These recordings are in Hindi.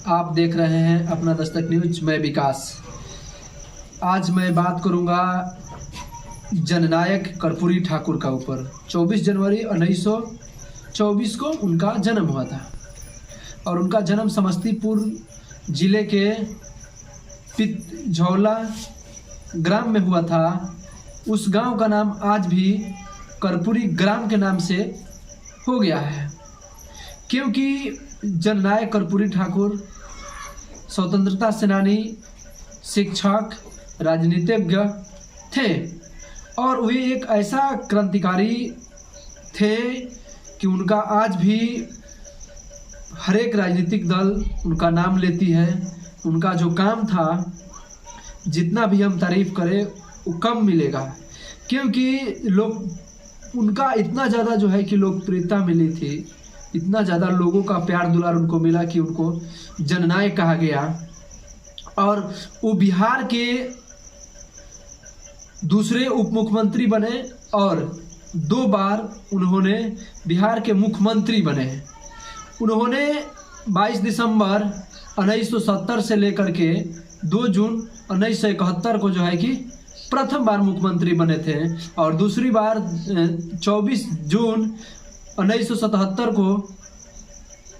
आप देख रहे हैं अपना दस्तक न्यूज। मैं विकास। आज मैं बात करूंगा जननायक कर्पूरी ठाकुर का ऊपर। 24 जनवरी 1924 को उनका जन्म हुआ था और उनका जन्म समस्तीपुर जिले के पितझौला ग्राम में हुआ था। उस गांव का नाम आज भी कर्पूरी ग्राम के नाम से हो गया है, क्योंकि जननायक कर्पूरी ठाकुर स्वतंत्रता सेनानी, शिक्षक, राजनीतिज्ञ थे और वे एक ऐसा क्रांतिकारी थे कि उनका आज भी हर एक राजनीतिक दल उनका नाम लेती है। उनका जो काम था, जितना भी हम तारीफ करें वो कम मिलेगा, क्योंकि लोग उनका इतना ज़्यादा जो है कि लोकप्रियता मिली थी, इतना ज़्यादा लोगों का प्यार दुलार उनको मिला कि उनको जननायक कहा गया। और वो बिहार के दूसरे उप मुख्यमंत्री बने और 2 बार उन्होंने बिहार के मुख्यमंत्री बने। उन्होंने 22 दिसंबर 1970 से लेकर के 2 जून 1971 को जो है कि प्रथम बार मुख्यमंत्री बने थे और दूसरी बार 24 जून 1977 को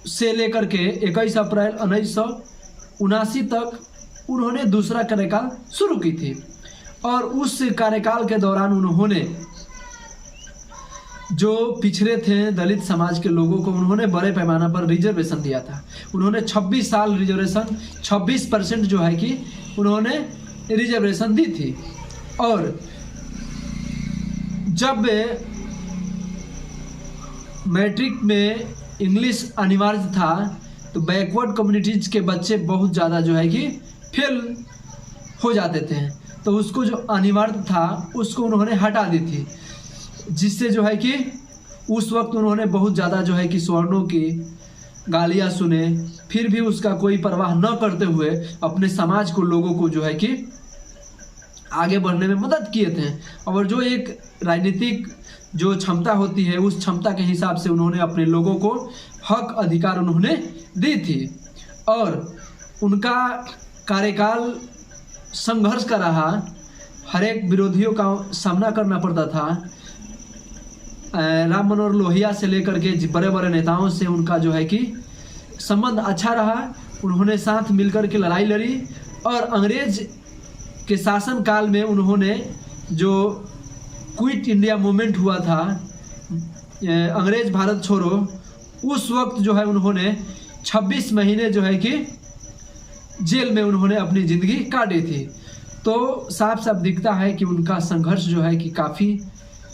से लेकर के 21 अप्रैल 1979 तक उन्होंने दूसरा कार्यकाल शुरू की थी। और उस कार्यकाल के दौरान उन्होंने जो पिछड़े थे दलित समाज के लोगों को उन्होंने बड़े पैमाने पर रिजर्वेशन दिया था। उन्होंने 26 साल रिजर्वेशन 26% जो है कि उन्होंने रिजर्वेशन दी थी। और जब मैट्रिक में इंग्लिश अनिवार्य था तो बैकवर्ड कम्युनिटीज के बच्चे बहुत ज़्यादा जो है कि फेल हो जाते थे, तो उसको जो अनिवार्य था उसको उन्होंने हटा दी थी, जिससे जो है कि उस वक्त उन्होंने बहुत ज़्यादा जो है कि सवर्णों की गालियाँ सुने, फिर भी उसका कोई परवाह न करते हुए अपने समाज को, लोगों को जो है कि आगे बढ़ने में मदद किए थे। और जो एक राजनीतिक जो क्षमता होती है, उस क्षमता के हिसाब से उन्होंने अपने लोगों को हक अधिकार उन्होंने दी थी। और उनका कार्यकाल संघर्ष का रहा, हर एक विरोधियों का सामना करना पड़ता था। राम मनोहर लोहिया से लेकर के बड़े बड़े नेताओं से उनका जो है कि संबंध अच्छा रहा। उन्होंने साथ मिलकर के लड़ाई लड़ी और अंग्रेज के शासन काल में उन्होंने जो क्विट इंडिया मूवमेंट हुआ था, अंग्रेज भारत छोड़ो, उस वक्त जो है उन्होंने 26 महीने जो है कि जेल में उन्होंने अपनी ज़िंदगी काटी थी। तो साफ साफ दिखता है कि उनका संघर्ष जो है कि काफ़ी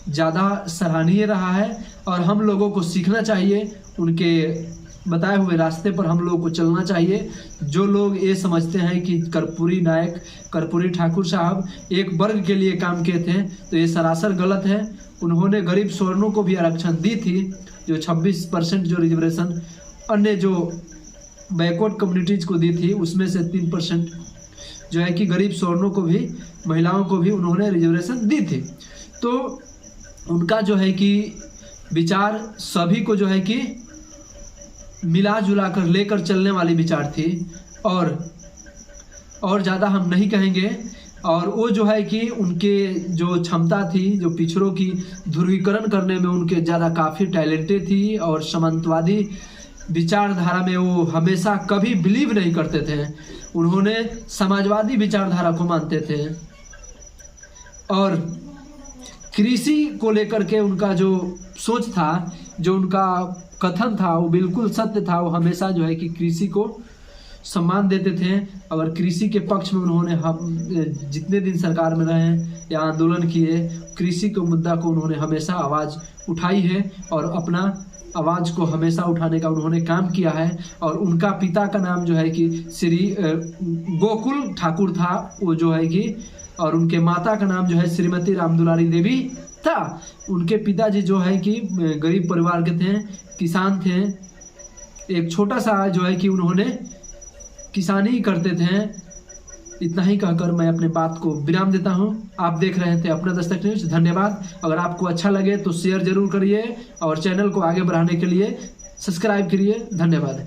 ज़्यादा सराहनीय रहा है और हम लोगों को सीखना चाहिए, उनके बताए हुए रास्ते पर हम लोगों को चलना चाहिए। जो लोग ये समझते हैं कि कर्पूरी नायक कर्पूरी ठाकुर साहब एक वर्ग के लिए काम किए थे, तो ये सरासर गलत है। उन्होंने गरीब सवर्णों को भी आरक्षण दी थी, जो 26% जो रिजर्वेशन अन्य जो बैकवर्ड कम्युनिटीज़ को दी थी, उसमें से 3% जो है कि गरीब सवर्णों को भी, महिलाओं को भी उन्होंने रिजर्वेशन दी थी। तो उनका जो है कि विचार सभी को जो है कि मिला जुला कर लेकर चलने वाली विचार थी और ज़्यादा हम नहीं कहेंगे। और वो जो है कि उनके जो क्षमता थी, जो पिछड़ों की ध्रुवीकरण करने में उनके ज़्यादा काफ़ी टैलेंटेड थी और सामंतवादी विचारधारा में वो हमेशा कभी बिलीव नहीं करते थे। उन्होंने समाजवादी विचारधारा को मानते थे और कृषि को लेकर के उनका जो सोच था, जो उनका कथन था, वो बिल्कुल सत्य था। वो हमेशा जो है कि कृषि को सम्मान देते थे और कृषि के पक्ष में उन्होंने हम जितने दिन सरकार में रहे या आंदोलन किए, कृषि के मुद्दा को उन्होंने हमेशा आवाज़ उठाई है और अपना आवाज़ को हमेशा उठाने का उन्होंने काम किया है। और उनका पिता का नाम जो है कि श्री गोकुल ठाकुर था, वो जो है कि, और उनके माता का नाम जो है श्रीमती रामदुलारी देवी था। उनके पिताजी जो है कि गरीब परिवार के थे, किसान थे। एक छोटा सा जो है कि उन्होंने किसानी करते थे। इतना ही कहकर मैं अपने बात को विराम देता हूं। आप देख रहे थे अपना दस्तक न्यूज। धन्यवाद। अगर आपको अच्छा लगे तो शेयर जरूर करिए और चैनल को आगे बढ़ाने के लिए सब्सक्राइब करिए। धन्यवाद।